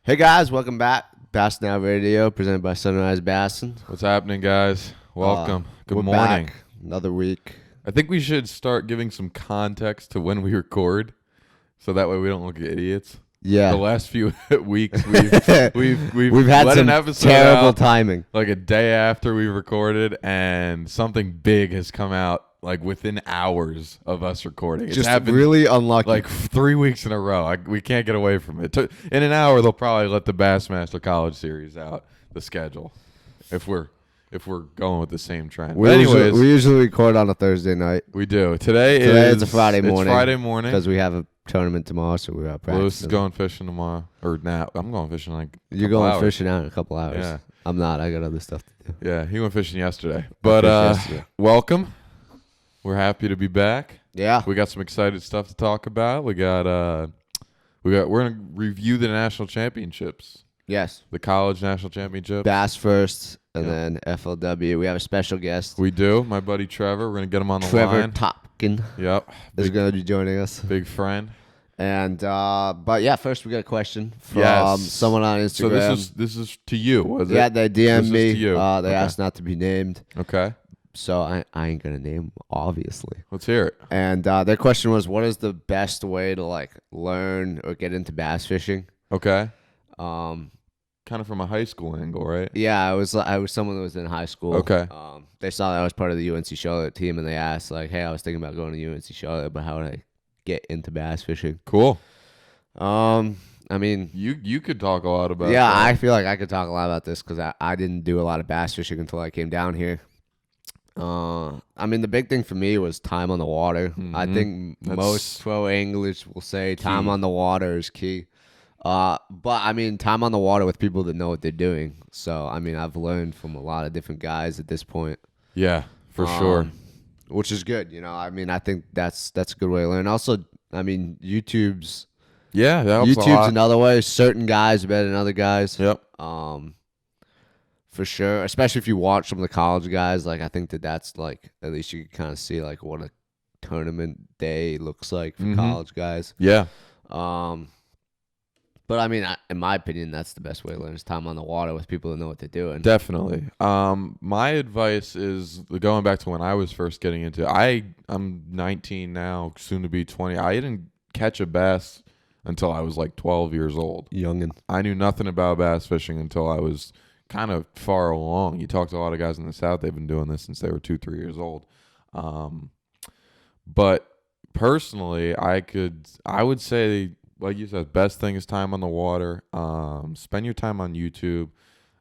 Hey guys, welcome back. Bass Now Radio, presented by Sunrise Bassin. What's happening, guys? Welcome. We're Good morning. back. Another week. I think we should start giving some context to when we record, so that way we don't look like idiots. Yeah. The last few weeks we've had let some an episode terrible out, timing. like a day after we recorded, and something big has come out like within hours of us recording. It's Just happened really unlucky. like 3 weeks in a row. We can't get away from it. In an hour, they'll probably let the Bassmaster College series out, the schedule, if we're going with the same trend. we But anyways, usually record on a Thursday night. we do. Today is a Friday morning. It's Friday morning. Because we have a tournament tomorrow, so we're out practicing. Lewis is going fishing tomorrow. Or now. I'm going fishing like a You're couple going hours. fishing out in a couple hours. Yeah. I'm not. I got other stuff to do. Yeah, he went fishing yesterday. But fished yesterday. welcome. We're happy to be back. Yeah. We got some excited stuff to talk about. We're gonna review the national championships. Yes. The college national championship. Bass first, and then FLW. We have a special guest. We do. My buddy Trevor. We're going to get him on the Trevor line. Topken Yep. is going to be joining us. Big friend. And but yeah, first we got a question from Yes. someone on Instagram. So this is to you, was it? Yeah, they This DM'd is me. to you. They Okay. asked not to be named, Okay. so I ain't gonna name them, obviously. Let's hear it. And their question was, what is the best way to like learn or get into bass fishing? Okay. Um, Kind of from a high school angle, right? yeah, I was someone that was in high school. Okay. They saw that I was part of the UNC Charlotte team, and they asked like, "Hey, I was thinking about going to UNC Charlotte, but how would I get into bass fishing?" Cool. I mean, You could talk a lot about yeah, that. I feel like I could talk a lot about this because I didn't do a lot of bass fishing until I came down here. I mean, the big thing for me was time on the water. I think That's most pro anglers will say time key. on the water is key. But I mean, time on the water with people that know what they're doing. So, I mean, I've learned from a lot of different guys at this point. Yeah, for sure. Which is good, you know. I mean, I think that's a good way to learn. Also, I mean, YouTube's Yeah, that helps a lot. another way. Certain guys are better than other guys. Yep. For sure, especially if you watch some of the college guys, like I think that's like at least you can kind of see like what a tournament day looks like for college guys. Yeah. But I mean, in my opinion, that's the best way to learn is time on the water with people that know what they're doing. Definitely. My advice is going back to when I was first getting into it. I'm 19 now, soon to be 20. I didn't catch a bass until I was like 12 years old. Youngin. I knew nothing about bass fishing until I was kind of far along. You talk to a lot of guys in the South, they've been doing this since they were 2-3 years old. But personally, I would say, like you said, best thing is time on the water. Spend your time on YouTube.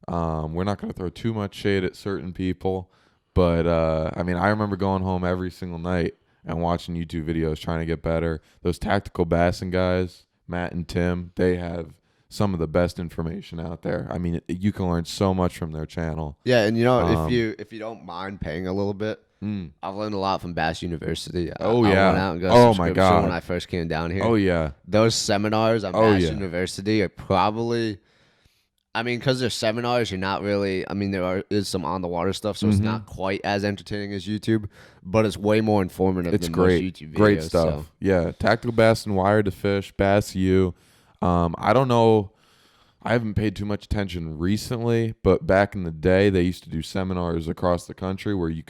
We're not going to throw too much shade at certain people, but I mean, I remember going home every single night and watching YouTube videos trying to get better. Those tactical bassing guys, Matt and Tim, they have some of the best information out there. I mean, you can learn so much from their channel. Yeah, and you know, if you don't mind paying a little bit, I've learned a lot from Bass University. Oh, I yeah. went out and got a Oh, my subscription God. when I first came down here. Oh, yeah. Those seminars on Oh, Bass yeah. University are probably, I mean, because they're seminars, you're not really, I mean, there is some on the water stuff, so it's not quite as entertaining as YouTube, but it's way more informative It's than great. most YouTube videos. Great stuff. So. Yeah. Tactical bass and wire to fish, Bass U. I don't know. I haven't paid too much attention recently, but back in the day, they used to do seminars across the country where you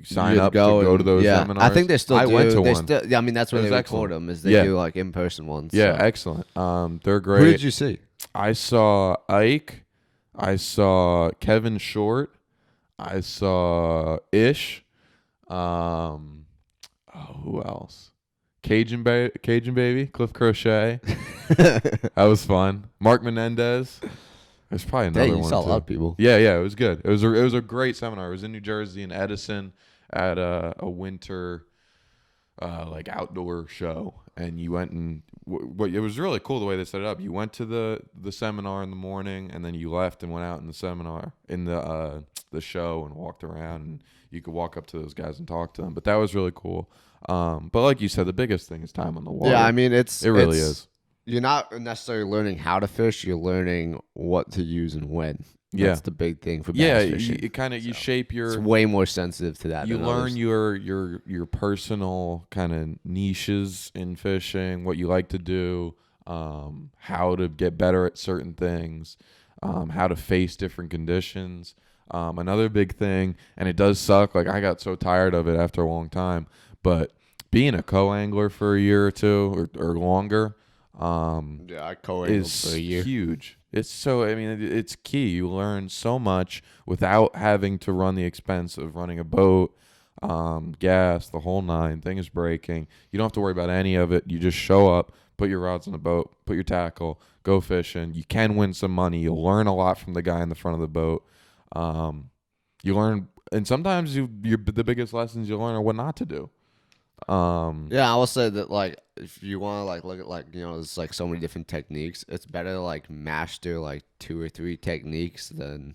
sign up to go to those seminars. I think they still do. I went to they one. Still, yeah, I mean, that's where It they was record excellent. them, is they Yeah. do like in-person ones. Yeah, so. excellent. They're great. Who did you see? I saw Ike. I saw Kevin Short. I saw Ish. Who else? Cajun Baby, Cliff Crochet. That was fun. Mark Menendez. There's probably another Hey, you one saw a too. lot of people. Yeah, it was good. It was a great seminar. It was in New Jersey in Edison at a winter like outdoor show, and you went and it was really cool the way they set it up. You went to the seminar in the morning, and then you left and went out in the seminar in the show and walked around, and you could walk up to those guys and talk to them. But that was really cool. But like you said, the biggest thing is time on the water. Yeah, I mean, it really is. You're not necessarily learning how to fish. You're learning what to use and when. Yeah. That's the big thing for bass Yeah, fishing. it kind of you shape your. It's way more sensitive to that. You than learn others. your personal kind of niches in fishing, what you like to do. how to get better at certain things, how to face different conditions. Another big thing, and it does suck. Like I got so tired of it after a long time, but being a co-angler for a year or two or longer, Yeah, I co-angled is for a year. huge. It's so, I mean, it's key. You learn so much without having to run the expense of running a boat, gas, the whole nine, things breaking. You don't have to worry about any of it. You just show up, put your rods on the boat, put your tackle, go fishing. You can win some money. You'll learn a lot from the guy in the front of the boat. You learn, and sometimes the biggest lessons you learn are what not to do. Yeah, I will say that like if you want to like look at like there's like so many different techniques. It's better to like master like 2 or 3 techniques than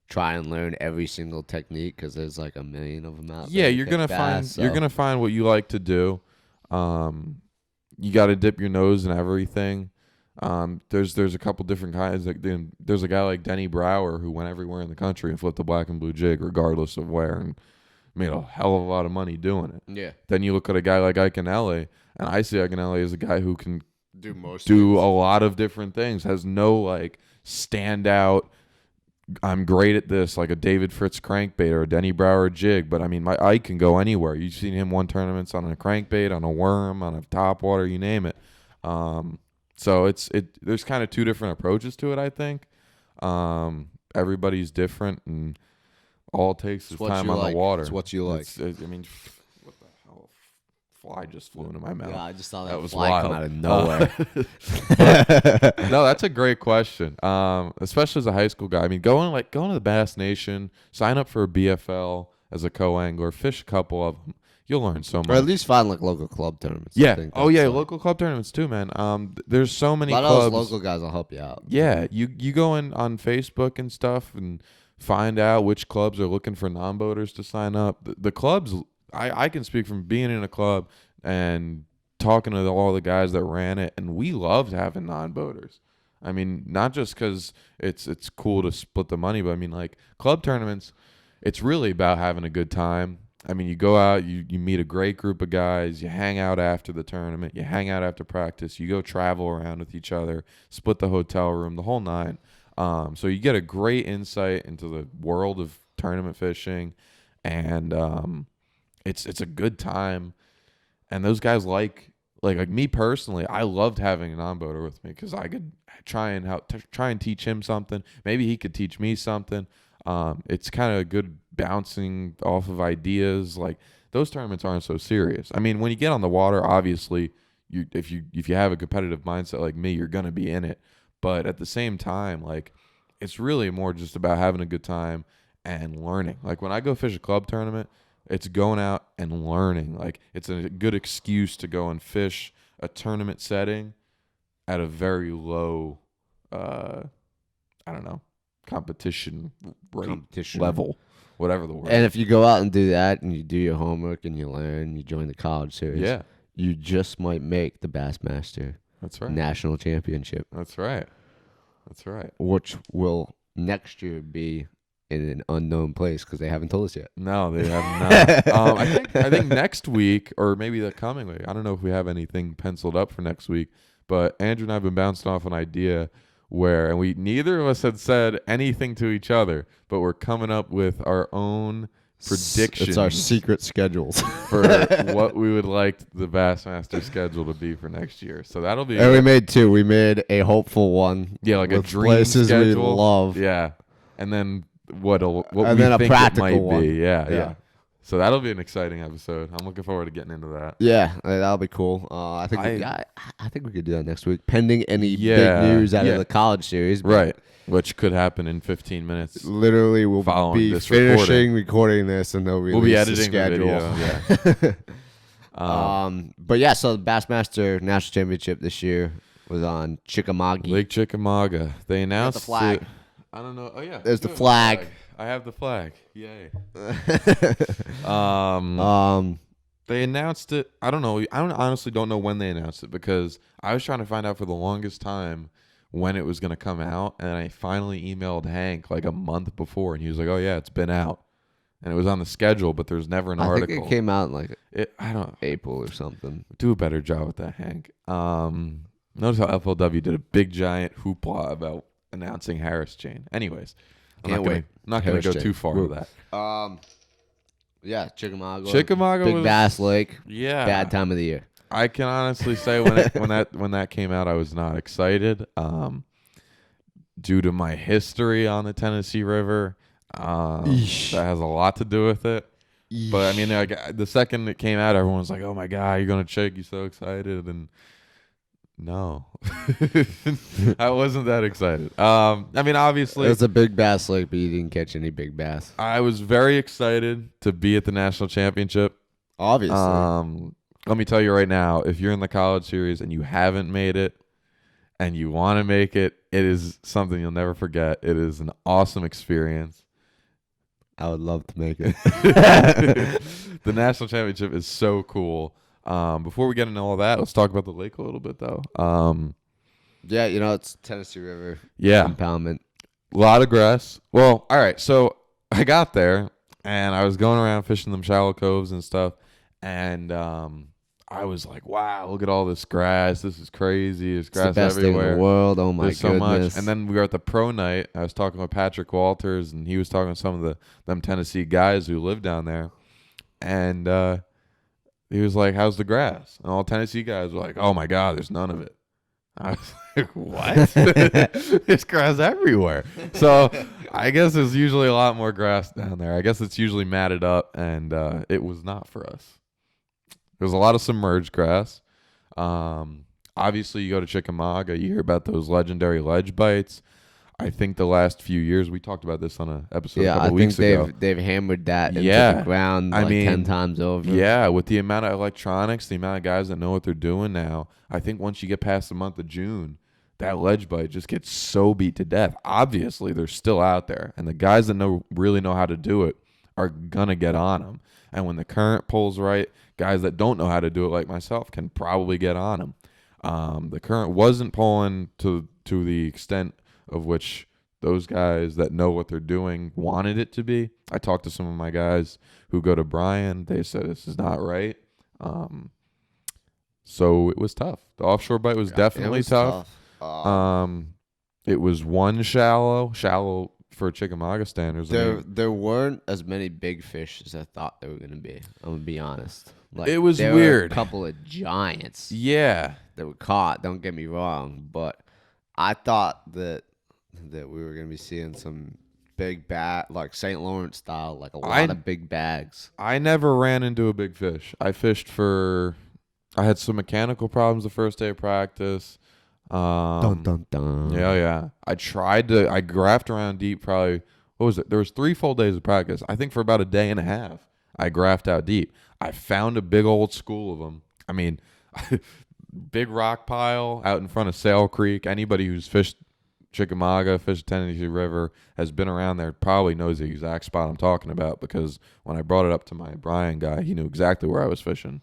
try and learn every single technique because there's like a million of them out Yeah, there. you're gonna find what you like to do. You got to dip your nose in everything. There's a couple different kinds. Like there's a guy like Denny Brower who went everywhere in the country and flipped a black and blue jig regardless of where, and made a hell of a lot of money doing it. Yeah, Then you look at a guy like Iconelli, and I see Iconelli as a guy who can do a lot of different things. Has no like standout. I'm great at this, like a David Fritz crankbait or a Denny Brower jig. But I mean, my Ike can go anywhere. You've seen him won tournaments on a crankbait, on a worm, on a topwater, you name it. So there's kind of 2 different approaches to it. I think everybody's different, and all it takes is time on the water. It's what you like. I mean, what the hell? Fly just flew into my mouth. Yeah, I just saw that was fly wild. come out of nowhere. No, that's a great question. Especially as a high school guy. I mean, going to the Bass Nation, sign up for a BFL as a co-angler, fish a couple of them. You'll learn so much. Or at least find like local club tournaments. Yeah. I think Oh yeah, that's, local club tournaments too, man. There's so many a lot clubs. of those local guys will help you out. Yeah, you go in on Facebook and stuff and find out which clubs are looking for non-boaters to sign up. The clubs, I can speak from being in a club and talking to all the guys that ran it, and we loved having non-boaters. I mean, not just because it's cool to split the money, but I mean, like club tournaments, it's really about having a good time. I mean, you go out, you meet a great group of guys, you hang out after the tournament, you hang out after practice, you go travel around with each other, split the hotel room, the whole nine. So you get a great insight into the world of tournament fishing, and it's a good time. And those guys like me personally, I loved having a non-boater with me because I could try and teach him something. Maybe he could teach me something. It's kind of good bouncing off of ideas. Like those tournaments aren't so serious. I mean, when you get on the water, obviously, if you have a competitive mindset like me, you're gonna be in it. But at the same time, like it's really more just about having a good time and learning. Like when I go fish a club tournament, it's going out and learning. Like it's a good excuse to go and fish a tournament setting at a very low, I don't know, competition level, whatever the word. And if you go out and do that and you do your homework and you learn, you join the college series, yeah, you just might make the Bassmaster that's right. National Championship. That's right. That's right. Which will next year be in an unknown place because they haven't told us yet. No, they have not. I think next week or maybe the coming week. I don't know if we have anything penciled up for next week, but Andrew and I have been bouncing off an idea where, and we neither of us had said anything to each other, but we're coming up with our own predictions. It's our secret schedules for what we would like the Bassmaster schedule to be for next year. So that'll be. And we made 2. We made a hopeful one. Yeah, like a with dream places schedule. we love. Yeah, and then what and we then a think practical it might one. be. Yeah. Yeah. So that'll be an exciting episode. I'm looking forward to getting into that. Yeah, that'll be cool. I think we could do that next week, pending any big news out of the college series. Right, which could happen in 15 minutes. Literally, we'll following be this finishing recording this, and they'll release we'll be editing the schedule. The video. Yeah. But yeah, so the Bassmaster National Championship this year was on Chickamauga. Lake Chickamauga. They announced the flag. I don't know. Oh yeah, There's the flag. I have the flag. Yay. They announced it. I don't know. I honestly don't know when they announced it because I was trying to find out for the longest time when it was going to come out, and I finally emailed Hank like a month before, and he was like, "Oh yeah, it's been out," and it was on the schedule, but there's never an article. I think it came out in like I don't April or something. Do a better job with that, Hank. Notice how FLW did a big giant hoopla about announcing Harris Chain. Anyways, I'm not gonna go too far with that. Yeah, Chickamauga. Chickamauga Big was Bass Lake. Yeah. Bad time of the year. I can honestly say when that came out, I was not excited. Due to my history on the Tennessee River, that has a lot to do with it. But I mean, like the second it came out, everyone was like, "Oh my god, you're gonna Chick! You're so excited!" And no, I wasn't that excited. I mean, obviously, It's a big bass lake, but you didn't catch any big bass. I was very excited to be at the national championship. Obviously. Let me tell you right now, if you're in the college series and you haven't made it and you want to make it, it is something you'll never forget. It is an awesome experience. I would love to make it. The national championship is so cool. Before we get into all that, let's talk about the lake a little bit, though. Yeah, it's Tennessee River. Yeah. Impoundment. A lot of grass. Well, all right. So I got there, and I was going around fishing them shallow coves and stuff, and I was like, wow, look at all this grass. This is crazy. There's grass it's the best everywhere. thing in the world. Oh, my There's goodness. so much. And then we were at the pro night. I was talking with Patrick Walters, and he was talking to some of them Tennessee guys who live down there. And he was like, how's the grass? And all Tennessee guys were like, oh, my God, there's none of it. I was like, what? There's grass everywhere. So I guess there's usually a lot more grass down there. I guess it's usually matted up, and it was not for us. There's a lot of submerged grass. Obviously, you go to Chickamauga, you hear about those legendary ledge bites. I think the last few years, we talked about this on an episode a couple weeks ago. I think they've hammered that into the ground 10 times over. Yeah, with the amount of electronics, the amount of guys that know what they're doing now, I think once you get past the month of June, that ledge bite just gets so beat to death. Obviously, they're still out there, and the guys that really know how to do it are going to get on them. And when the current pulls right, guys that don't know how to do it like myself can probably get on them. The current wasn't pulling to the extent of which those guys that know what they're doing wanted it to be. I talked to some of my guys who go to Bryan. They said this is not right. So it was tough. The offshore bite was definitely tough. It was one shallow for Chickamauga standards. There weren't as many big fish as I thought there were going to be. I'm going to be honest. Like, it was there weird. Were a couple of giants. Yeah. That were caught. Don't get me wrong, but I thought that we were going to be seeing some big bag, like St. Lawrence style, like a lot of big bags. I never ran into a big fish. I had some mechanical problems the first day of practice. Dun, dun, dun. Yeah. I graphed around deep probably, what was it? There was 3 full days of practice. I think for about a day and a half, I graphed out deep. I found a big old school of them. I mean, big rock pile out in front of Sail Creek. Anybody who's fished Chickamauga, fished Tennessee River, has been around there, probably knows the exact spot I'm talking about, because when I brought it up to my Bryan guy, he knew exactly where I was fishing.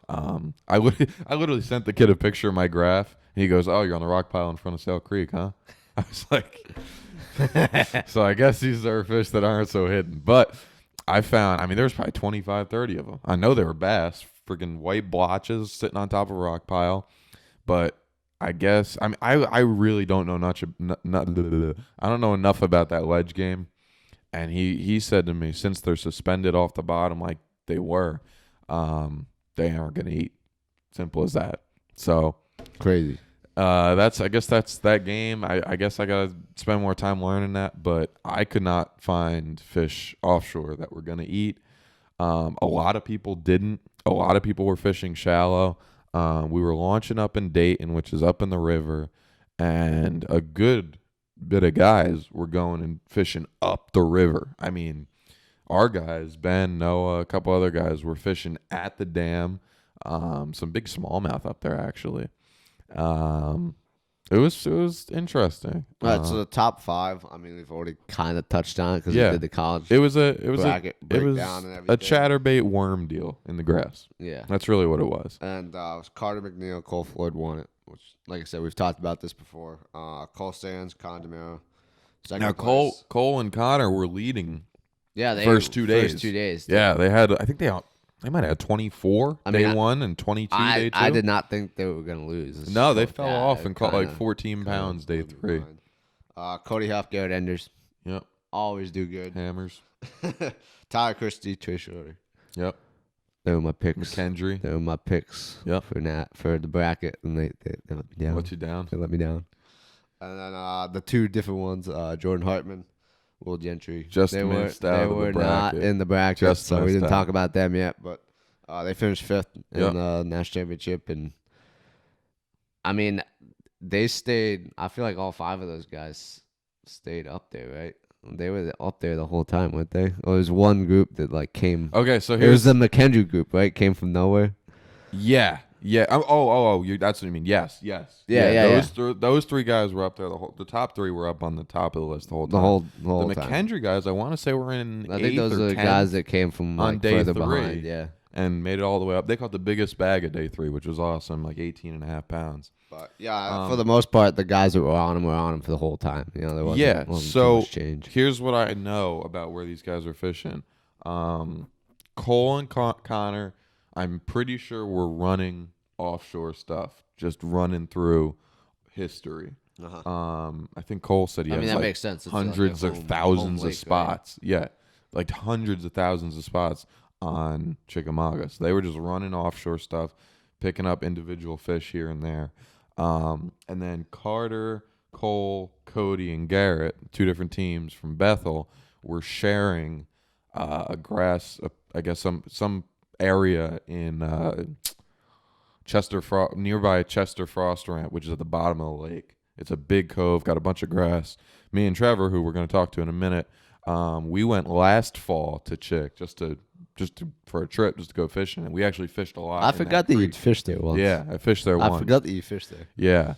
I literally sent the kid a picture of my graph, and he goes, "Oh, you're on the rock pile in front of Sail Creek, huh?" I was like, so I guess these are fish that aren't so hidden. But I found, there's probably 25, 30 of them. I know they were bass, freaking white blotches sitting on top of a rock pile. But I guess, I really don't know I don't know enough about that ledge game. And he said to me, since they're suspended off the bottom like they were, they aren't going to eat. Simple as that. So crazy. I guess that's that game. I guess I gotta spend more time learning that, but I could not find fish offshore that were gonna eat. A lot of people didn't. A lot of people were fishing shallow. We were launching up in Dayton, which is up in the river, and a good bit of guys were going and fishing up the river. Our guys, Ben, Noah, a couple other guys, were fishing at the dam. Some big smallmouth up there, actually. It was interesting. All right, so the top 5. We've already kind of touched on it because we did the college. It was a breakdown and everything. chatterbait worm deal in the grass. Yeah, that's really what it was. And it was Carter McNeil, Cole Floyd won it. Which, like I said, we've talked about this before. Cole Sands, Condamero. Now Cole and Connor were leading. Yeah, first 2 days. First 2 days. Yeah, they had. I think they They might have 24 day one and 22 day 2. I did not think they were gonna lose. No, they fell off and caught like 14 pounds day 3. Cody Huff, Garrett Enders. Yep. Always do good. Hammers. Tyler Christie, Trey Shorter. Yep. They were my picks. McKendry. They were my picks. Yep. For the bracket, and they let me down. Let you down. They let me down. And then the 2 different ones, Jordan Hartman, Will Gentry. Just missed out of the bracket. Not in the bracket, Just so we didn't out. talk about them yet. But they finished 5th in the national championship, and I mean, they stayed. I feel like all 5 of those guys stayed up there, right? They were up there the whole time, weren't they? Or there's one group that like came. Okay, so it was the McKendry group, right? Came from nowhere. Yeah. That's what you mean. Yes. Yeah. Those 3 guys were up there. The top 3 were up on the top of the list the whole time. The whole the time. McKendry guys, I want to say, were in. I think those are the guys that came from like, on day further 3. behind. Yeah. And made it all the way up. They caught the biggest bag at day 3, which was awesome, like 18.5 pounds. But yeah, for the most part, the guys that were on him for the whole time. You know, there wasn't too much change. Here's what I know about where these guys are fishing. Cole and Connor, I'm pretty sure were running offshore stuff, just running through history. I think Cole said he has that like makes sense. It's hundreds like of thousands home of lake, spots. Right? Yeah, like hundreds of thousands of spots on Chickamauga. So they were just running offshore stuff, picking up individual fish here and there. And then Carter, Cole, Cody, and Garrett, 2 different teams from Bethel, were sharing a grass, I guess some area in nearby Chester Frost Ramp, which is at the bottom of the lake. It's a big cove, got a bunch of grass. Me and Trevor, who we're going to talk to in a minute, we went last fall to Chick just for a trip, just to go fishing, and we actually fished a lot. I forgot that you'd fished there once. Yeah, I fished there once. I forgot that you fished there. Yeah.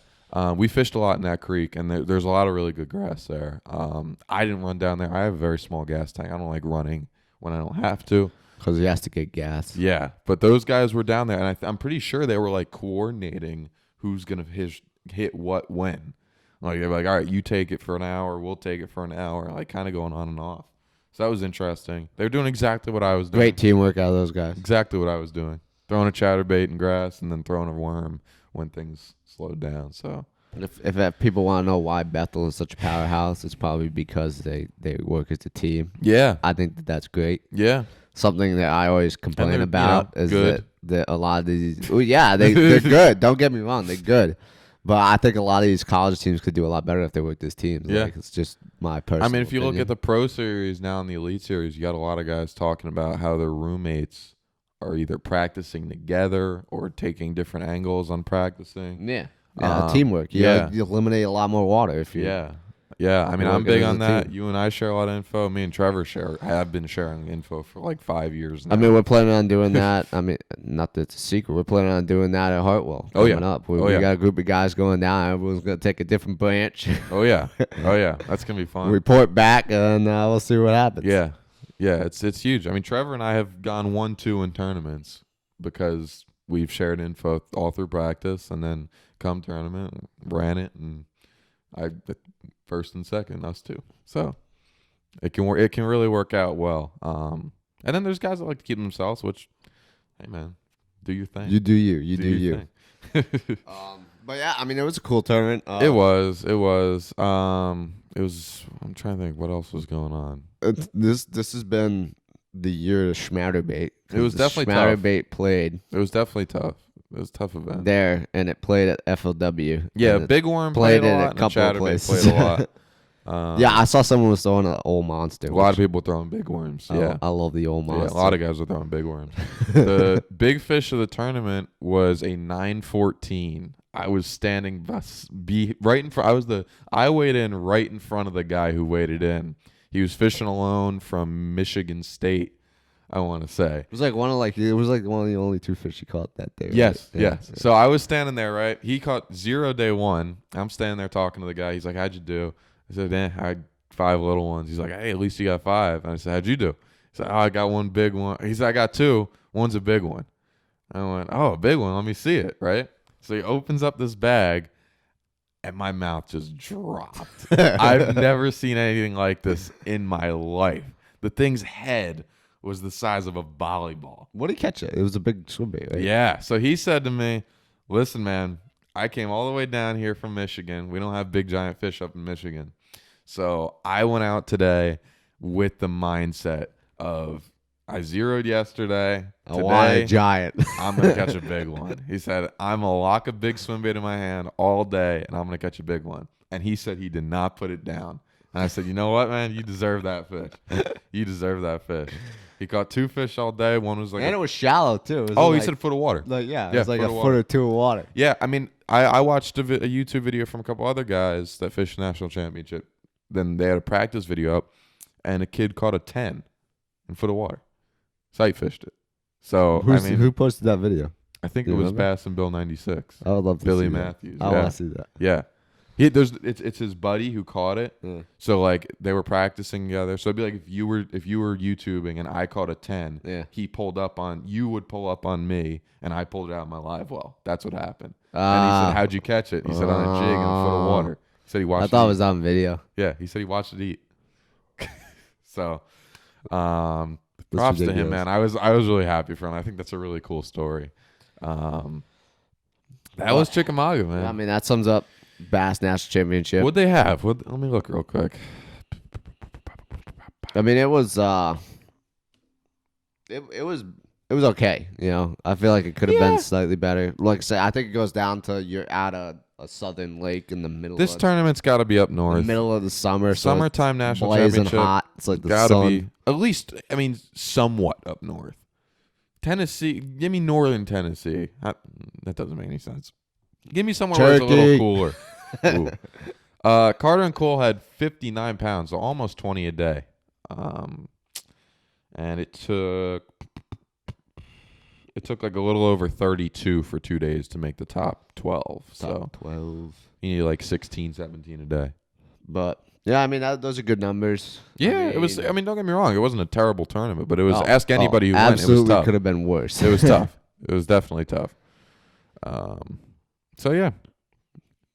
We fished a lot in that creek, and there's a lot of really good grass there. I didn't run down there. I have a very small gas tank. I don't like running when I don't have to. Because he has to get gas. Yeah, but those guys were down there, and I'm pretty sure they were like coordinating who's going to hit what when. Like, they're like, all right, you take it for an hour, we'll take it for an hour, like kind of going on and off. So that was interesting. They were doing exactly what I was doing. Great teamwork out of those guys. Exactly what I was doing. Throwing a chatterbait in grass and then throwing a worm when things slowed down. So if people want to know why Bethel is such a powerhouse, it's probably because they work as a team. Yeah. I think that's great. Yeah. Something that I always complain about is good. that a lot of these they're good. Don't get me wrong, they're good. But I think a lot of these college teams could do a lot better if they worked as teams. Yeah. Like, it's just my personal if you opinion. look at the Pro Series now and the Elite Series, you got a lot of guys talking about how their roommates are either practicing together or taking different angles on practicing. Yeah. Teamwork. You eliminate a lot more water if you. Yeah. I mean, I'm working big as on a that. team. You and I share a lot of info. Me and Trevor have been sharing info for like 5 years now. I mean, we're planning on doing that. I mean, not that it's a secret. We're planning on doing that at Hartwell. Coming up. We got a group of guys going down. Everyone's going to take a different branch. Oh yeah. That's going to be fun. Report back, and we'll see what happens. Yeah. It's huge. I mean, Trevor and I have gone 1-2 in tournaments because we've shared info all through practice, and then come tournament, ran it, and I first and second, us 2. So it can work. It can really work out well. And then there's guys that like to keep themselves, which, hey man, do your thing. You do you. You do you. But yeah, I mean, it was a cool tournament. It was. I'm trying to think what else was going on. This has been the year of Schmatterbait. It was definitely tough. Schmatterbait played. It was definitely tough. It was a tough event. There, and it played at FLW. Yeah, Big Worm played a lot, a couple of places. Played a lot. Yeah, I saw someone was throwing an old monster. A lot of people throwing big worms. Yeah, I love the old monster. Yeah, a lot of guys were throwing big worms. The big fish of the tournament was a 914. I was standing right in front. I weighed in right in front of the guy who waded in. He was fishing alone from Michigan State, I want to say. It was like one of the only 2 fish he caught that day. Yes, right? yes. So I was standing there, right? He caught 0 day 1. I'm standing there talking to the guy. He's like, "How'd you do?" I said, I had 5 little ones. He's like, "Hey, at least you got 5." And I said, "How'd you do?" He said, "Oh, I got 1 big one." He said, "I got 2. One's a big one." I went, "Oh, a big one. Let me see it." Right? So he opens up this bag, and my mouth just dropped. I've never seen anything like this in my life. The thing's head was the size of a volleyball. What did he catch it? It was a big swim bait, right? Yeah. So he said to me, listen, man, I came all the way down here from Michigan. We don't have big giant fish up in Michigan. So I went out today with the mindset of I zeroed yesterday. I want a giant. I'm going to catch a big one. He said, I'm going to lock a big swim bait in my hand all day, and I'm going to catch a big one. And he said he did not put it down. And I said, you know what, man? You deserve that fish. You deserve that fish. He caught 2 fish all day. One was like, and it was shallow too. He said a foot of water. Like it was like a foot or 2 of water. Yeah, I mean, I watched a YouTube video from a couple other guys that fished national championship. Then they had a practice video up, and a kid caught a 10 in foot of water. Sight fished it. So who posted that video? I think it was Bass and Bill 96. I would love to Billy see Matthews. That. I want to see that. Yeah. It's his buddy who caught it. Yeah. So like they were practicing together. So it'd be like if you were YouTubing and I caught a 10, he pulled up on you would pull up on me and I pulled it out of my live well. That's what happened. And he said, how'd you catch it? He said on a jig in a foot of water. He said he watched. I thought it was on video. Yeah, he said he watched it eat. So, props to him, man. I was really happy for him. I think that's a really cool story. That was Chickamauga, man. Yeah, I mean, that sums up Bass National Championship. What'd they have? Let me look real quick. I mean, it was it was okay. You know, I feel like it could have been slightly better. Like I said, I think it goes down to you're at a southern lake in the middle. This tournament's got to be up north. The middle of the summer. Summertime national blazing championship. Hot. It's like the gotta sun. be at least. I mean, somewhat up north. Tennessee. Give me northern Tennessee. That doesn't make any sense. Give me somewhere where it's a little cooler. Carter and Cole had 59 pounds, so almost 20 a day. And it took like a little over 32 for 2 days to make the top 12. Top 12. You need like 16, 17 a day. But yeah, I mean those are good numbers. Yeah, it was. I mean, don't get me wrong, it wasn't a terrible tournament, but it was. Ask anybody who went. Absolutely, it was tough. Could have been worse. It was tough. It was definitely tough. So yeah,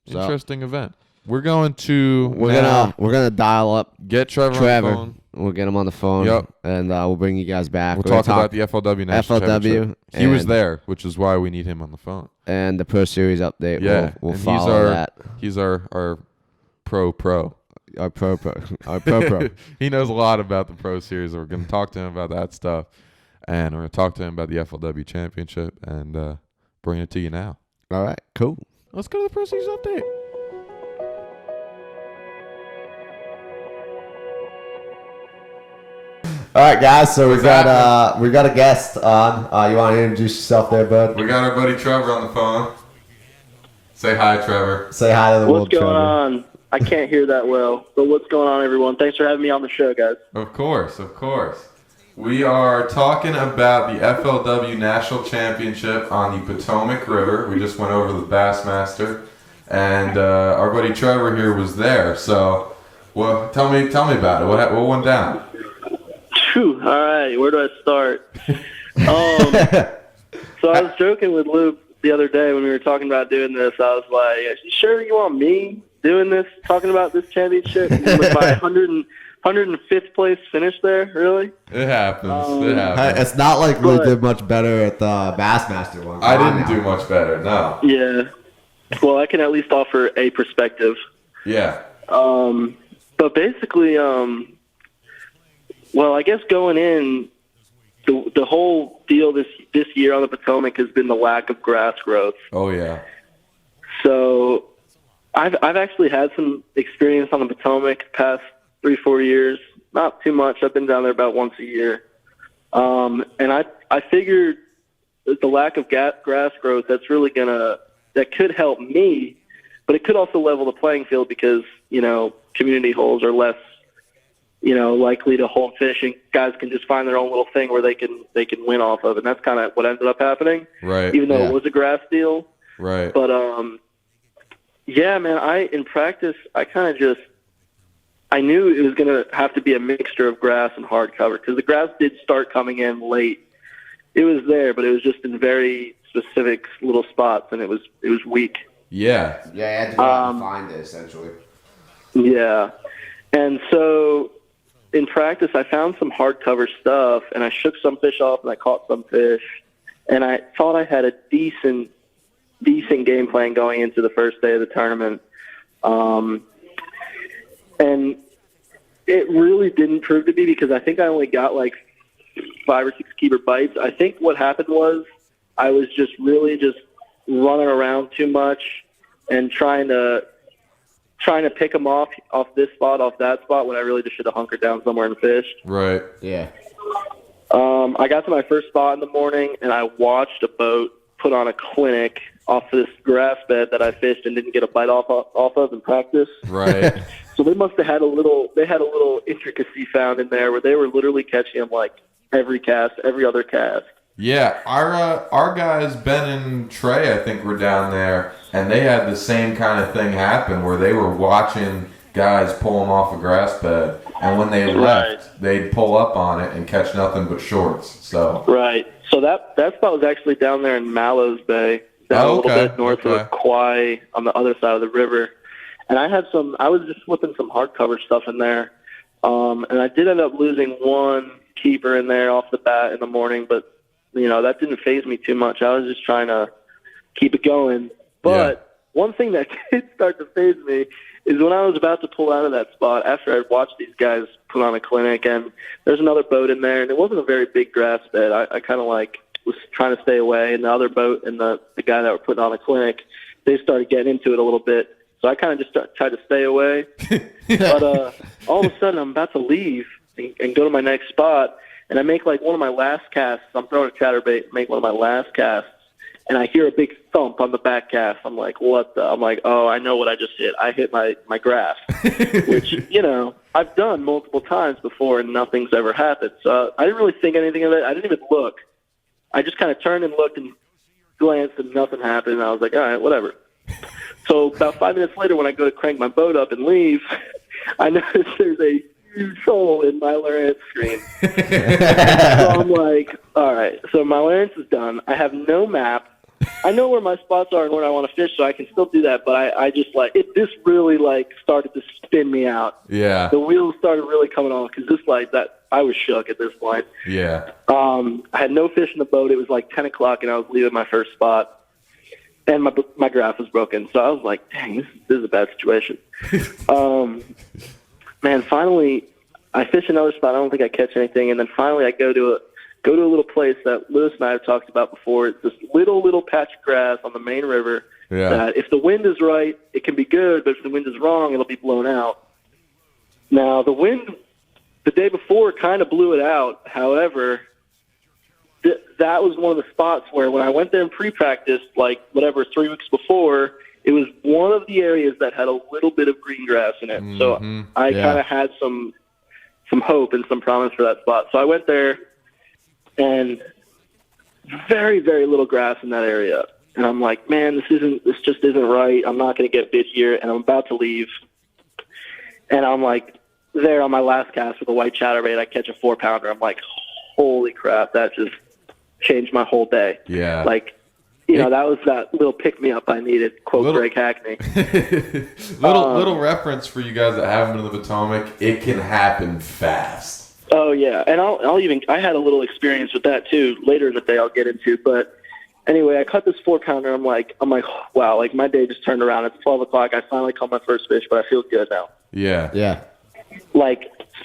interesting event. We're going to we're gonna dial up. Get Trevor on the phone. We'll get him on the phone. Yep. And we'll bring you guys back. We'll talk about the FLW National Championship. He was there, which is why we need him on the phone. And the Pro Series update. Yeah, we'll follow that. He's our pro. Our pro. He knows a lot about the Pro Series. We're going to talk to him about that stuff. And we're going to talk to him about the FLW Championship and bring it to you now. All right, cool. Let's go to the Pro Series update. All right, guys. So we got a guest on. You want to introduce yourself there, bud? We got our buddy Trevor on the phone. Say hi, Trevor. Say hi to the world, Trevor. What's going on? I can't hear that well. But what's going on, everyone? Thanks for having me on the show, guys. Of course. We are talking about the FLW National Championship on the Potomac River. We just went over the Bassmaster, and our buddy Trevor here was there. So, well, tell me about it. What went down? Whew, all right, where do I start? So I was joking with Luke the other day when we were talking about doing this. I was like, "You sure you want me doing this, talking about this championship with my 105th place finish there? Really?" It happens. It's not like we did much better at the Bassmaster one. I didn't do much better. No. Yeah. Well, I can at least offer a perspective. Yeah. But basically, well, I guess going in, the whole deal this year on the Potomac has been the lack of grass growth. Oh yeah. So I've actually had some experience on the Potomac past 3-4 years. Not too much. I've been down there about once a year. And I figured that the lack of grass growth, that could help me, but it could also level the playing field because, community holes are less, likely to hold fish, and guys can just find their own little thing where they can win off of. And that's kind of what ended up happening. Right. Even though it was a grass deal. Right. But, yeah, man, in practice, I knew it was going to have to be a mixture of grass and hard cover because the grass did start coming in late. It was there, but it was just in very specific little spots, and it was weak. Yeah. Yeah, you had to go out and find it, essentially. Yeah. And so in practice, I found some hardcover stuff, and I shook some fish off, and I caught some fish, and I thought I had a decent game plan going into the first day of the tournament. And it really didn't prove to be, because I think I only got like 5 or 6 keeper bites. I think what happened was I was just really just running around too much and trying to pick them off this spot, off that spot, when I really just should have hunkered down somewhere and fished. Right. Yeah. I got to my first spot in the morning, and I watched a boat put on a clinic off this grass bed that I fished and didn't get a bite off of in practice. Right. So they must have had a little intricacy found in there where they were literally catching them like every other cast. Yeah, our guys Ben and Trey, I think, were down there, and they had the same kind of thing happen where they were watching guys pull them off a grass bed, and when they left, they'd pull up on it and catch nothing but shorts. So so that spot was actually down there in Mallows Bay, down a little bit north of Kauai on the other side of the river. And I was just flipping some hardcover stuff in there, and I did end up losing one keeper in there off the bat in the morning, but that didn't faze me too much. I was just trying to keep it going. But one thing that did start to faze me is when I was about to pull out of that spot after I'd watched these guys put on a clinic, and there's another boat in there, and it wasn't a very big grass bed. I kind of was trying to stay away, and the other boat and the guy that were putting on a clinic, they started getting into it a little bit. So I kind of just tried to stay away. But all of a sudden I'm about to leave and go to my next spot, and I make like one of my last casts. I'm throwing a chatterbait, make one of my last casts, and I hear a big thump on the back cast. I'm like, what the? I'm like, oh, I know what I just hit. I hit my graph, which, I've done multiple times before, and nothing's ever happened. So I didn't really think anything of it. I didn't even look. I just kind of turned and looked and glanced, and nothing happened. And I was like, all right, whatever. So about 5 minutes later, when I go to crank my boat up and leave, I notice there's a huge hole in my Lowrance screen. So I'm like, all right, so my Lowrance is done. I have no map. I know where my spots are and where I want to fish, so I can still do that, but I just this really started to spin me out. Yeah. The wheels started really coming on, because I was shook at this point. Yeah. I had no fish in the boat. It was like 10 o'clock, and I was leaving my first spot. And my graph was broken, so I was like, dang, this is a bad situation. Man, finally, I fish another spot. I don't think I catch anything, and then finally I go to a little place that Lewis and I have talked about before. It's this little patch of grass on the main river that if the wind is right, it can be good, but if the wind is wrong, it'll be blown out. Now, the wind the day before kind of blew it out. However, that was one of the spots where when I went there in pre-practice, 3 weeks before, it was one of the areas that had a little bit of green grass in it. So I kind of had some hope and some promise for that spot. So I went there, and very, very little grass in that area. And I'm like, man, this just isn't right. I'm not going to get bit here, and I'm about to leave. And I'm like, there on my last cast with a white chatterbait, I catch a 4-pounder. I'm like, holy crap, that just changed my whole day. Yeah. That was that little pick-me-up I needed, quote Greg Hackney. little reference for you guys that haven't been to the Potomac. It can happen fast. Oh, yeah. And I had a little experience with that, too, later in the day I'll get into. But anyway, I caught this 4-pounder. I'm like, wow, my day just turned around. It's 12 o'clock. I finally caught my first fish, but I feel good now. Yeah. Yeah.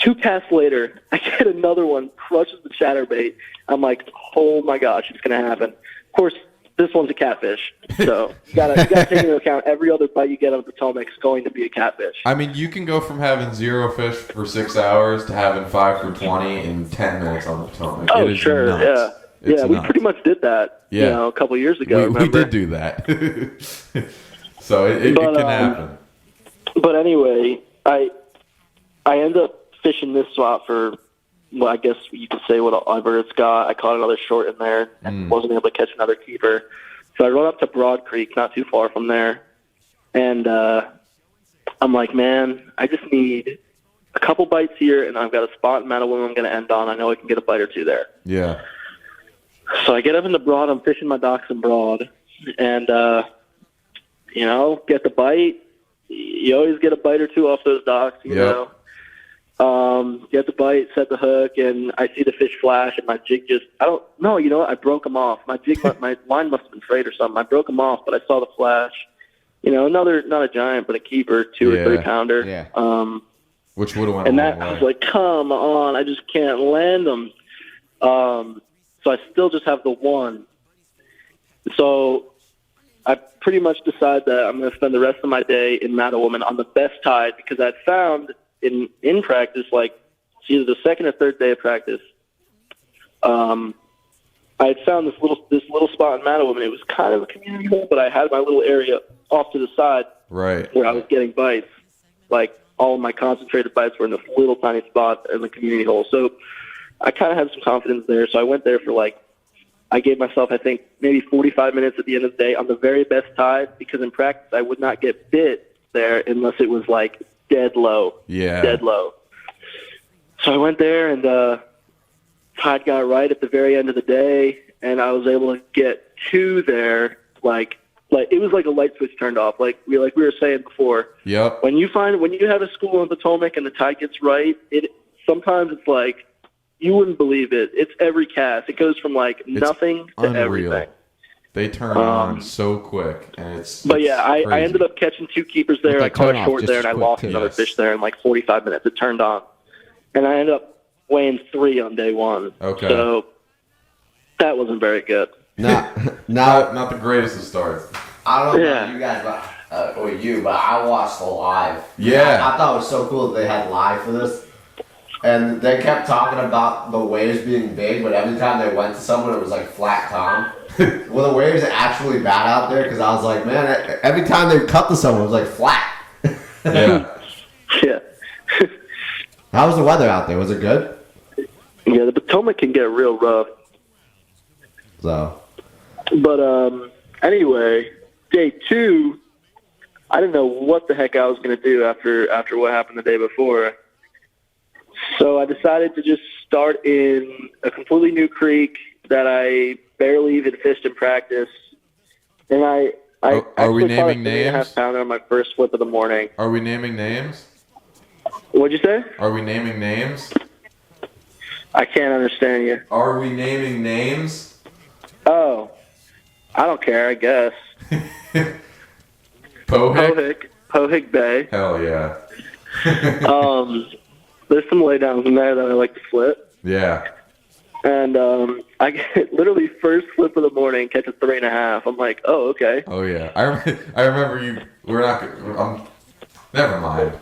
2 casts later, I get another one, crushes the chatterbait. I'm like, oh my gosh, it's going to happen. Of course, this one's a catfish. So you gotta take into account every other bite you get on the Potomac is going to be a catfish. I mean, you can go from having 0 fish for 6 hours to having 5 for 20 in 10 minutes on the Potomac. Oh, sure, nuts. Yeah. We pretty much did that, a couple of years ago. We did do that. So it can happen. But anyway, I end up fishing this spot for, well, I guess you could say whatever it's got. I caught another short in there and wasn't able to catch another keeper. So I rode up to Broad Creek, not too far from there. And I'm like, man, I just need a couple bites here, and I've got a spot in Mattawoom I'm going to end on. I know I can get a bite or two there. Yeah. So I get up into Broad. I'm fishing my docks in Broad. And, get the bite. You always get a bite or two off those docks, you know. Get the bite, set the hook, and I see the fish flash, and my jig I don't know, you know what? I broke them off. My my line must have been frayed or something. I broke them off, but I saw the flash. You know, not a giant, but a keeper, 2 or 3 pounder. Yeah. Which would have went. And that I was like, come on, I just can't land them. So I still just have the one. So I pretty much decide that I'm going to spend the rest of my day in Mattawoman on the best tide, because I'd found in practice, like it's either the second or third day of practice, I had found this little spot in Mattawoman. It was kind of a community hole, but I had my little area off to the side, right, where I was getting bites. Like all of my concentrated bites were in this little tiny spot in the community hole. So I kind of had some confidence there. So I went there for I gave myself, I think, maybe 45 minutes at the end of the day on the very best tide, because in practice I would not get bit there unless it was like dead low. Yeah. Dead low. So I went there, and tide got right at the very end of the day, and I was able to get 2 there. Like it was like a light switch turned off. Like we were saying before. Yep. When you have a school in Potomac and the tide gets right, sometimes it's like you wouldn't believe it. It's every cast. It goes from nothing to unreal. everything. They turn on so quick, and it's. But yeah, I ended up catching 2 keepers there. I caught a short there, and I lost another fish there in 45 minutes. It turned on, and I ended up weighing 3 on day 1. Okay. So that wasn't very good. Not the greatest of starts. I don't know about you guys, but I watched the live. Yeah. I thought it was so cool that they had live for this. And they kept talking about the waves being big, but every time they went to someone, it was like flat calm. Were the waves actually bad out there? Because I was like, man, every time they cut to someone, it was like flat. Yeah. Yeah. How was the weather out there? Was it good? Yeah, the Potomac can get real rough. So. But anyway, day 2, I didn't know what the heck I was going to do after what happened the day before. So I decided to just start in a completely new creek that I barely even fished in practice. And are we naming names? 3.5 pounder on my first flip of the morning. Are we naming names? What'd you say? Are we naming names? I can't understand you. Are we naming names? Oh, I don't care, I guess. Pohig Bay. Hell yeah. There's some laydowns in there that I like to flip. Yeah. And I get literally first flip of the morning, catch a 3.5. I'm like, oh, okay. Oh yeah. I remember you. We're not. Never mind.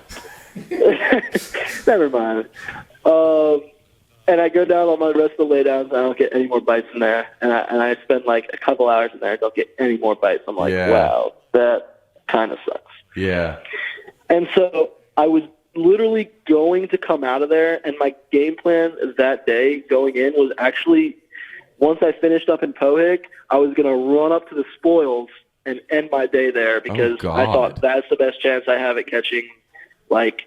Never mind. And I go down on my rest of the laydowns, and I don't get any more bites in there. And I spend like a couple hours in there, and don't get any more bites. I'm like, wow, that kind of sucks. Yeah. And so I was literally going to come out of there, and my game plan that day going in was actually, once I finished up in Pohig, I was going to run up to the spoils and end my day there, because I thought that's the best chance I have at catching like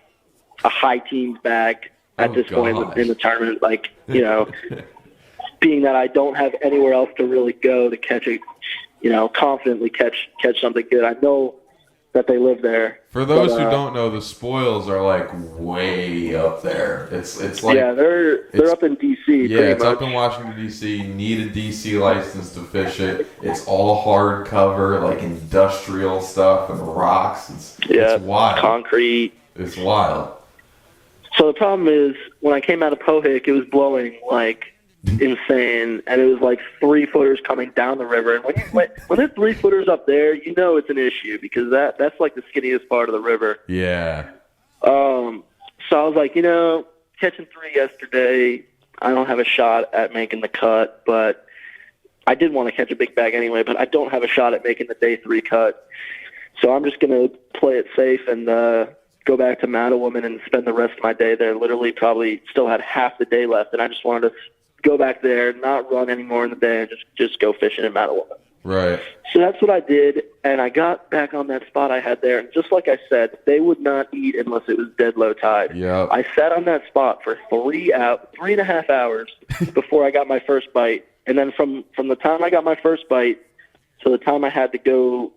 a high teens bag at this point in the tournament. Like, you know, being that I don't have anywhere else to really go to catch it, you know, confidently catch something good. I know that they live there. For those who don't know, the spoils are like way up there. It's like they're up in DC. Yeah, it's up in Washington DC. You need a DC license to fish it. It's all hard cover, like industrial stuff and rocks. It's wild. Concrete. It's wild. So the problem is, when I came out of Pohik, it was blowing like insane, and it was like 3-footers coming down the river. And when there's 3-footers up there, you know it's an issue, because that's like the skinniest part of the river. Yeah. So I was like, you know, catching 3 yesterday, I don't have a shot at making the cut, but I did want to catch a big bag anyway, but I don't have a shot at making the day 3 cut. So I'm just going to play it safe and go back to Mattawoman and spend the rest of my day there. Literally probably still had half the day left, and I just wanted to go back there, not run anymore in the day, and just go fishing in Mattawoman. Right. So that's what I did, and I got back on that spot I had there, and just like I said, they would not eat unless it was dead low tide. Yep. I sat on that spot for 3.5 hours before I got my first bite, and then from the time I got my first bite to the time I had to go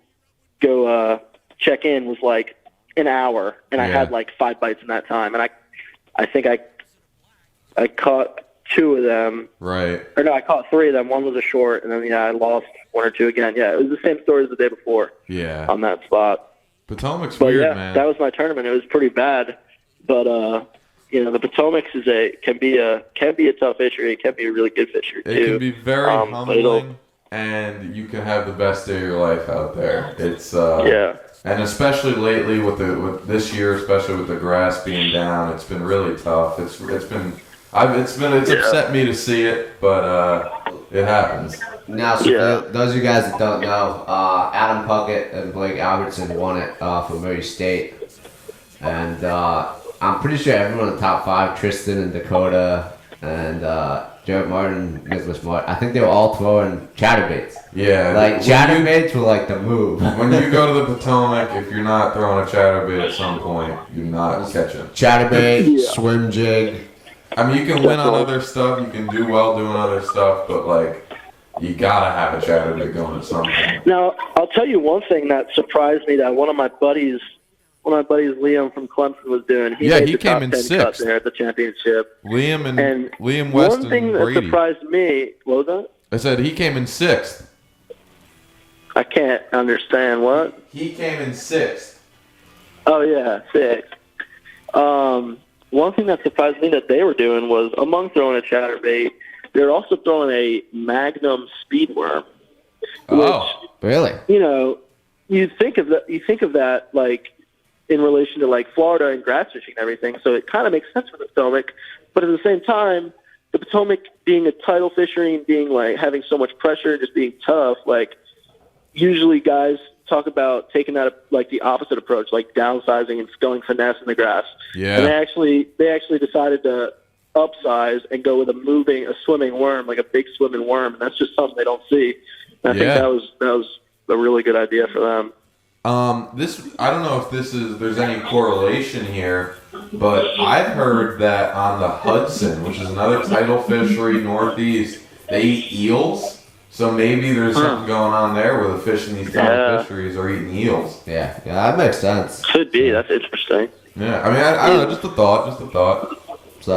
check in was like an hour, and I had like 5 bites in that time, and I think I caught 2 of them. Right. Or no, I caught 3 of them. One was a short, and then I lost 1 or 2 again. Yeah, it was the same story as the day before. Yeah. On that spot. Potomac's but weird, yeah, man. That was my tournament. It was pretty bad, but the Potomac can be a tough fishery. It can be a really good fishery too. It can be very humbling, and you can have the best day of your life out there. It's and especially lately with this year, especially with the grass being down, it's been really tough. It's upset me to see it, but it happens. Now, so for those of you guys that don't know, Adam Puckett and Blake Albertson won it for Murray State. And I'm pretty sure everyone in the top 5, Tristan and Dakota and Jared Martin, Nicholas Martin, I think they were all throwing chatterbaits. Yeah. Like, chatterbaits were like the move. When you go to the Potomac, if you're not throwing a chatterbait at some point, you're not catching. Chatterbait, swim jig. I mean, you can win on other stuff, you can do well doing other stuff, but like, you gotta have a chatterbait going at some point. Now, I'll tell you one thing that surprised me that one of my buddies, Liam from Clemson, was doing. He came in 6th cut there at the championship. Liam West one thing and that Brady. surprised me, what was that? I said he came in 6th. I can't understand what. He came in 6th. Oh yeah, 6th. One thing that surprised me that they were doing was, among throwing a chatterbait, they're also throwing a Magnum speed worm. Oh, really? You think of that like in relation to like Florida and grass fishing and everything. So it kind of makes sense for the Potomac, but at the same time, the Potomac being a tidal fishery and being like having so much pressure, just being tough, like usually guys talk about taking that like the opposite approach, like downsizing and going finesse in the grass. Yeah. And they actually decided to upsize and go with a swimming worm, like a big swimming worm, and that's just something they don't see. And I think that was a really good idea for them. I don't know if there's any correlation here, but I've heard that on the Hudson, which is another tidal fishery northeast, they eat eels. So maybe there's something going on there where the fish in these tidal fisheries are eating eels. Yeah, that makes sense. Could be. That's interesting. Yeah, I mean, I don't know, just a thought. So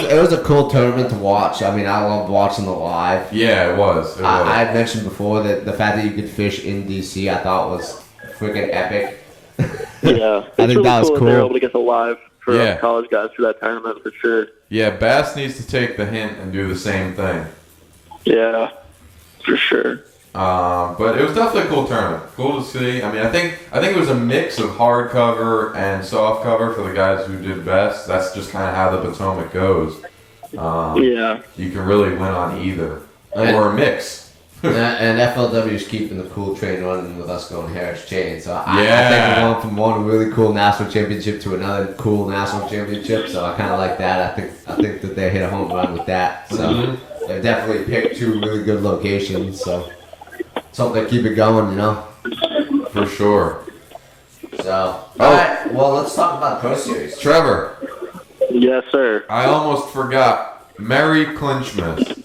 it was a cool tournament to watch. I mean, I loved watching the live. Yeah, it was. I had mentioned before that the fact that you could fish in DC, I thought was freaking epic. Yeah, I think that was cool. They were able to get the live for us college guys for that tournament for sure. Yeah, Bass needs to take the hint and do the same thing. Yeah, for sure. But it was definitely a cool tournament. Cool to see. I mean, I think it was a mix of hard cover and soft cover for the guys who did best. That's just kind of how the Potomac goes. You can really win on either or a mix. And FLW is keeping the cool train running with us going Harris Chain. So I think we're going from one really cool national championship to another cool national championship. So I kind of like that. I think that they hit a home run with that. So they definitely picked 2 really good locations. So let's hope they keep it going, For sure. So, all right. Well, let's talk about the Pro Series. Trevor. Yes, sir. I almost forgot. Merry Clinchmas.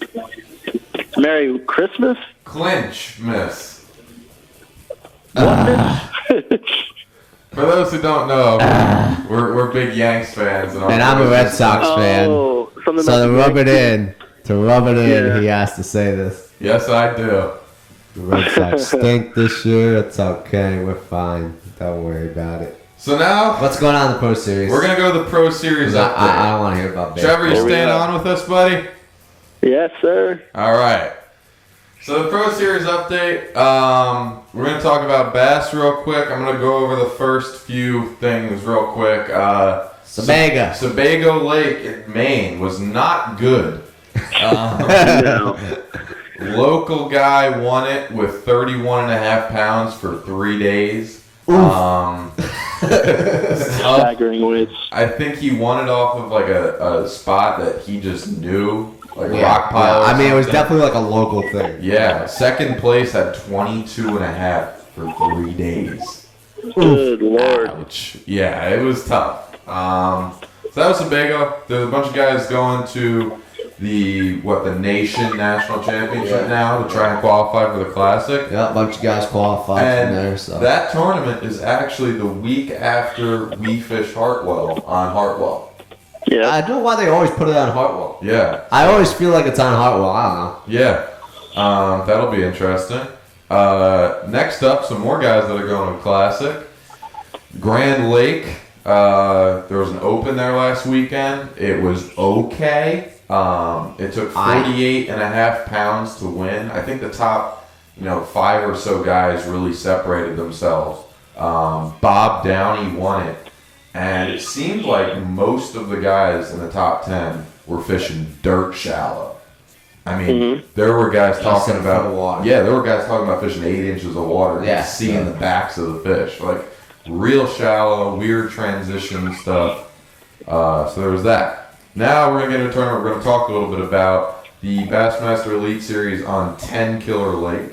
Merry Christmas? Clinchmas. What? For those who don't know, we're big Yanks fans. And I'm a Red Sox fan. So to rub it in, he has to say this. Yes, I do. The Red Sox stink this year. It's okay. We're fine. Don't worry about it. So now, what's going on in the Pro Series? We're going to go to the Pro Series update. I don't want to hear about baseball. Trevor, you staying on with us, buddy? Yes, sir. All right. So the Pro Series update, we're going to talk about bass real quick. I'm going to go over the first few things real quick. Sebago Lake in Maine was not good. Local guy won it with 31.5 pounds for 3 days. Staggering weights. I think he won it off of like a spot that he just knew. Like rock pile. I mean, it was definitely like a local thing. Yeah. Second place had 22.5 for 3 days. Good Lord. Ouch. Yeah, it was tough. So that was Sebago. There's a bunch of guys going to the Nation National Championship now to try and qualify for the Classic. Yeah, a bunch of guys qualified from there. So that tournament is actually the week after we fish Hartwell on Hartwell. Yeah. I don't know why they always put it on Hartwell. Yeah. I always feel like it's on Hartwell. I don't know. Yeah. That'll be interesting. Next up, some more guys that are going to Classic. Grand Lake. There was an open there last weekend. It was okay. It took 48.5 pounds to win. I think the top, 5 or so guys really separated themselves. Bob Downey won it. And it seemed like most of the guys in the top 10 were fishing dirt shallow. I mean, there were guys talking about there were guys talking about fishing 8 inches of water and seeing the backs of the fish, like real shallow, weird transition stuff. So there was that. Now we're gonna get into a tournament. We're gonna talk a little bit about the Bassmaster Elite Series on 10 Killer Lake.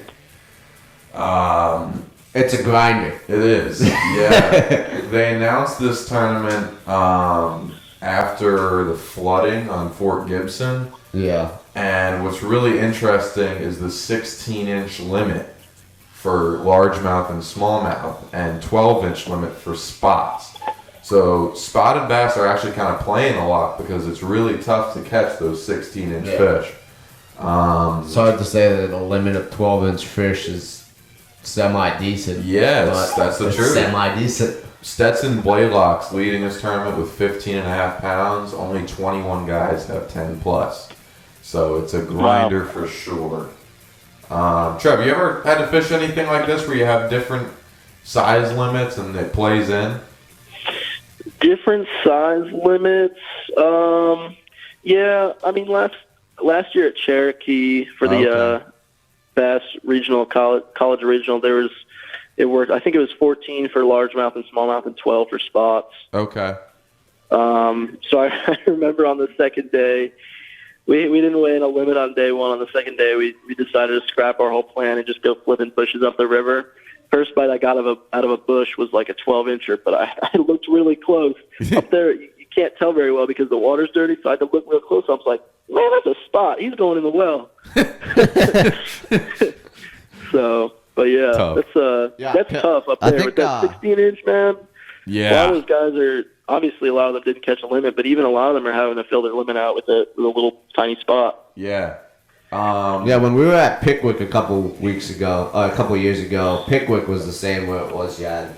It's a grinder. It is. Yeah. They announced this tournament after the flooding on Fort Gibson. Yeah. And what's really interesting is the 16-inch limit for largemouth and smallmouth and 12-inch limit for spots. So spotted bass are actually kind of playing a lot because it's really tough to catch those 16-inch fish. It's hard to say that a limit of 12-inch fish is semi-decent. Yes, that's the truth. Semi-decent. Stetson Blaylock's leading this tournament with 15.5 pounds. Only 21 guys have 10 plus. So it's a grinder for sure. Trev, you ever had to fish anything like this where you have different size limits and it plays in? Different size limits? Yeah, I mean, last year at Cherokee for the Bass Regional College Regional, it worked. I think it was 14 for largemouth and smallmouth and 12 for spots. Okay. So I remember on the second day, we didn't weigh in a limit on day one. On the second day, we decided to scrap our whole plan and just go flipping bushes up the river. First bite I got out of a bush was like a 12-incher, but I looked really close. Up there, you can't tell very well because the water's dirty, so I had to look real close. I was like, man, that's a spot. He's going in the well. So, but yeah, tough. That's tough up there with that 16-inch, man. Yeah. A lot of those guys are, obviously a lot of them didn't catch a limit, but even a lot of them are having to fill their limit out with a little tiny spot. Yeah. When we were at Pickwick a couple years ago, Pickwick was the same where it was. It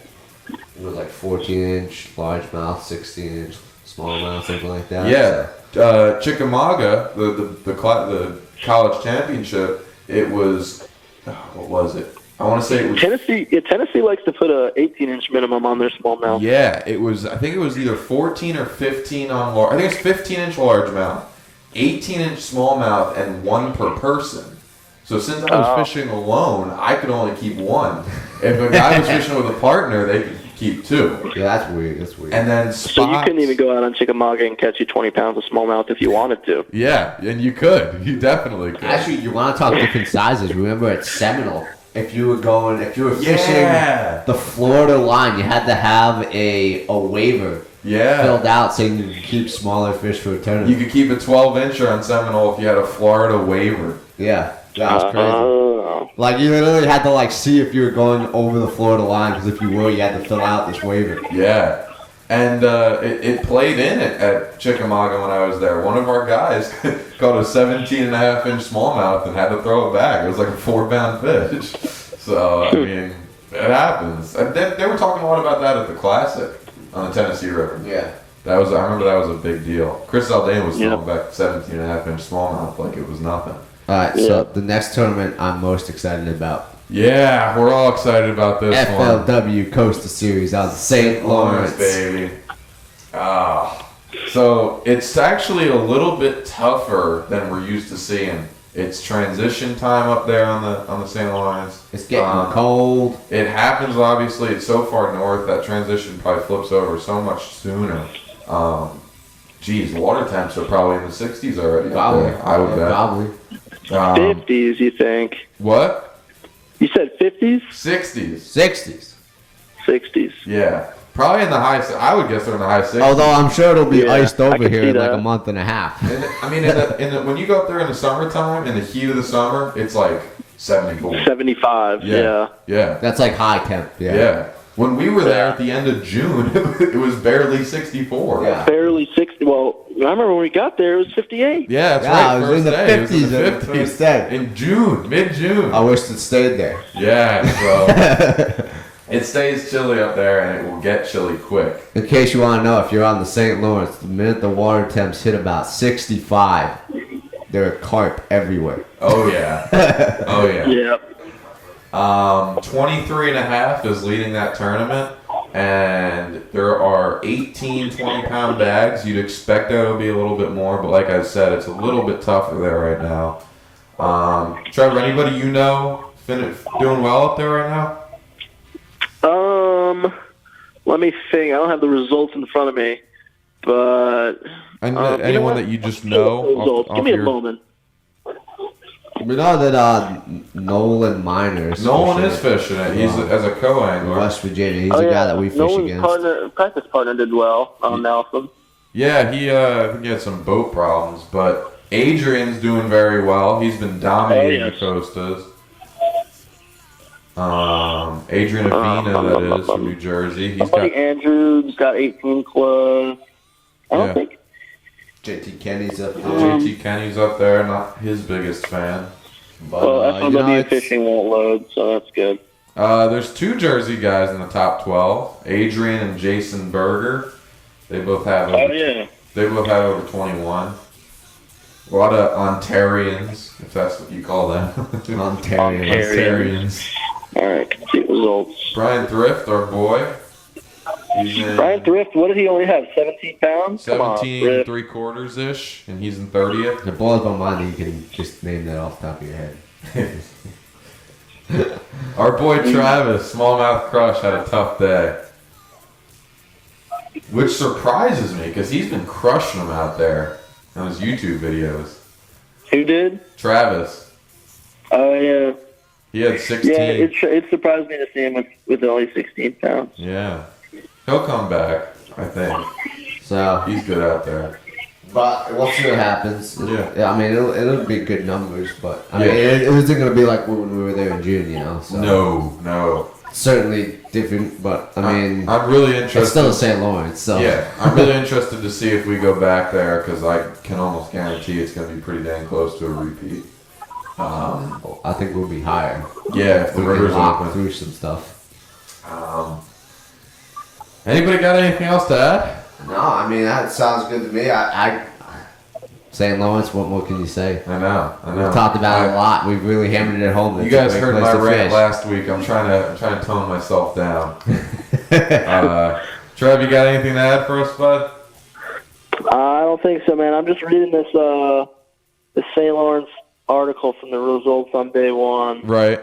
was like 14-inch largemouth, 16-inch smallmouth, something like that. Yeah. Chickamauga, the college championship, it was, what was it? I want to say it was Tennessee likes to put a 18-inch minimum on their smallmouth. Yeah, I think it was either 14 or 15 on large. I think it's 15-inch largemouth, 18-inch smallmouth, and 1 per person. So since I was fishing alone, I could only keep 1. If a guy was fishing with a partner, they could keep 2. Yeah, that's weird. And then spots. So you couldn't even go out on Chickamauga and catch you 20 pounds of smallmouth if you wanted to. Yeah, and you could. You definitely could. Actually, you want to talk different sizes. Remember at Seminole, if you were fishing the Florida line, you had to have a waiver filled out so you could keep smaller fish for a tournament. You could keep a 12-incher on Seminole if you had a Florida waiver. Yeah, that was crazy. Like, you literally had to, see if you were going over the Florida line, because if you were, you had to fill out this waiver. Yeah. And it played in at Chickamauga when I was there. One of our guys caught a 17.5-inch smallmouth and had to throw it back. It was like a 4-pound fish. So, I mean, it happens. They were talking a lot about that at the Classic on the Tennessee River. Yeah. I remember that was a big deal. Chris Zaldane was throwing back 17.5-inch smallmouth like it was nothing. All right, so the next tournament I'm most excited about. Yeah, we're all excited about this one. FLW Coastal Series out of St. Lawrence. Baby. So it's actually a little bit tougher than we're used to seeing. It's transition time up there on the St. Lawrence. It's getting cold. It happens, obviously. It's so far north that transition probably flips over so much sooner. Water temps are probably in the 60s already. Probably. I would bet. Probably. 50s, you think? What? You said 50s? 60s. 60s. Yeah. Probably in the high. I would guess they're in the high 60s. Although I'm sure it'll be iced over here in that. like a month and a half. I mean, when you go up there in the summertime, in the heat of the summer, it's like 74. 75, yeah. Yeah. That's like high temp. Yeah. When we were there at the end of June, it was barely 64. Yeah. Barely 60. Well, I remember when we got there, it was 58. Yeah, that's right. It was First in the day. It was 50s. in the on the 50s. first day. In June, mid-June. I wish it stayed there. Yeah, so it stays chilly up there, and it will get chilly quick. In case you want to know, if you're on the St. Lawrence, the minute the water temps hit about 65, there are carp everywhere. Oh, yeah. Oh, yeah. Yep. 23 and a half is leading that tournament, and there are 18 20-pound bags. You'd expect there to be a little bit more, but like I said, it's a little bit tougher there right now. Trevor, anybody you know doing well up there right now? Let me think. I don't have the results in front of me, but Anyone that you just know? Give me a moment. We know that Nolan Miners. Nolan is fishing it. He's as a co-angler. West Virginia. He's a guy that we fish Nolan's against. practice partner did well on Nelson. Yeah, he had some boat problems, but Adrian's doing very well. He's been dominating the Costas. Adrian Avina, that is, from New Jersey. He's got Andrew's got 18 clubs. I don't think. JT Kenny's up there. JT Kenny's up there, not his biggest fan. But, FLW fishing won't load, so that's good. There's two Jersey guys in the top 12, Adrian and Jason Berger. They both have They both have over 21. A lot of Ontarians, if that's what you call them. Ontarians. All right, complete results. Brian Thrift, our boy. Brian Thrift, what did he only have? 17 pounds? 17 3/4-ish, and he's in 30th. The blows my mind that you can just name that off the top of your head. Our boy Travis, Smallmouth Crush, had a tough day. Which surprises me, because he's been crushing them out there on his YouTube videos. Who did? Travis. Oh, yeah. He had 16. Yeah, it surprised me to see him with only 16 pounds. Yeah. He'll come back, I think. So he's good out there. But we'll see what happens. Yeah. I mean, it'll be good numbers, but I mean, it isn't going to be like when we were there in June, you know. So No. Certainly different, but I mean, I'm really interested. It's still St. Lawrence, so yeah, I'm really interested to see if we go back there, because I can almost guarantee it's going to be pretty dang close to a repeat. I think we'll be higher. Yeah, if the river's open. Through some stuff. Anybody got anything else to add? No, I mean that sounds good to me. St. Lawrence, what more can you say? I know. We've talked about it a lot. We've really hammered it home. You guys heard my rant last week. I'm trying to tone myself down. Trev, you got anything to add for us, bud? I don't think so, man. I'm just reading this St. Lawrence article from the results on day one. Right.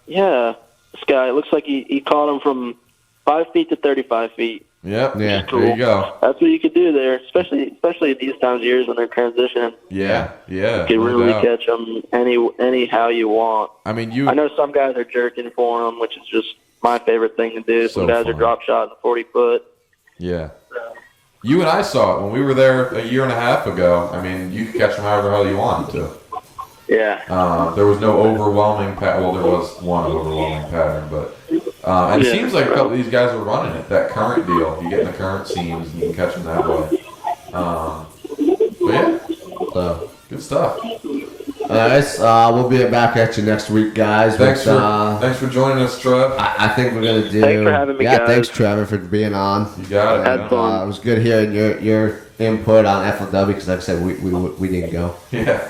Yeah, this guy, it looks like he caught him from 5 feet to 35 feet. Yep. Yeah. Cool. There you go. That's what you could do there, especially at these times of years when they're transitioning. Yeah. You can really catch them anyhow you want. I mean, I know some guys are jerking for them, which is just my favorite thing to do. Some guys are drop shot in the 40-foot. Yeah. You and I saw it when we were there a year and a half ago. I mean, you could catch them however the hell you wanted to. Yeah. There was no overwhelming pattern. Well, there was one overwhelming pattern, but and it seems like a couple of these guys were running it. That current deal, you get in the current seams and you can catch them that way. But yeah, so good stuff. We'll be back at you next week, guys. Thanks for joining us, Trev. I think we're gonna do. Thanks for having me, guys. Thanks, Trevor, for being on. You got it. Had fun. It was good hearing your input on FLW because, like I said, we didn't go. Yeah.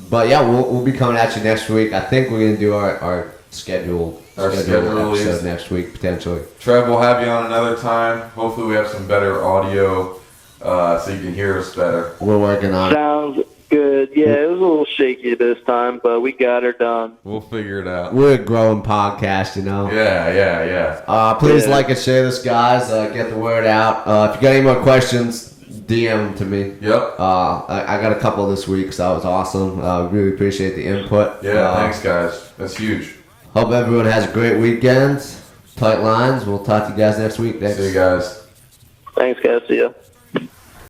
But yeah, we'll be coming at you next week. I think we're gonna do our scheduled episode next week potentially. Trev, we'll have you on another time. Hopefully, we have some better audio so you can hear us better. We're working on it. Sounds good. Yeah, it was a little shaky this time, but we got her done. We'll figure it out. We're a growing podcast, you know. Yeah. Please like and share this, guys. Get the word out. If you got any more questions, DM them to me. Yep. I got a couple this week, so that was awesome. Really appreciate the input. Yeah, thanks, guys. That's huge. Hope everyone has a great weekend. Tight lines. We'll talk to you guys next week. Thanks. See you guys. Thanks, guys. See ya.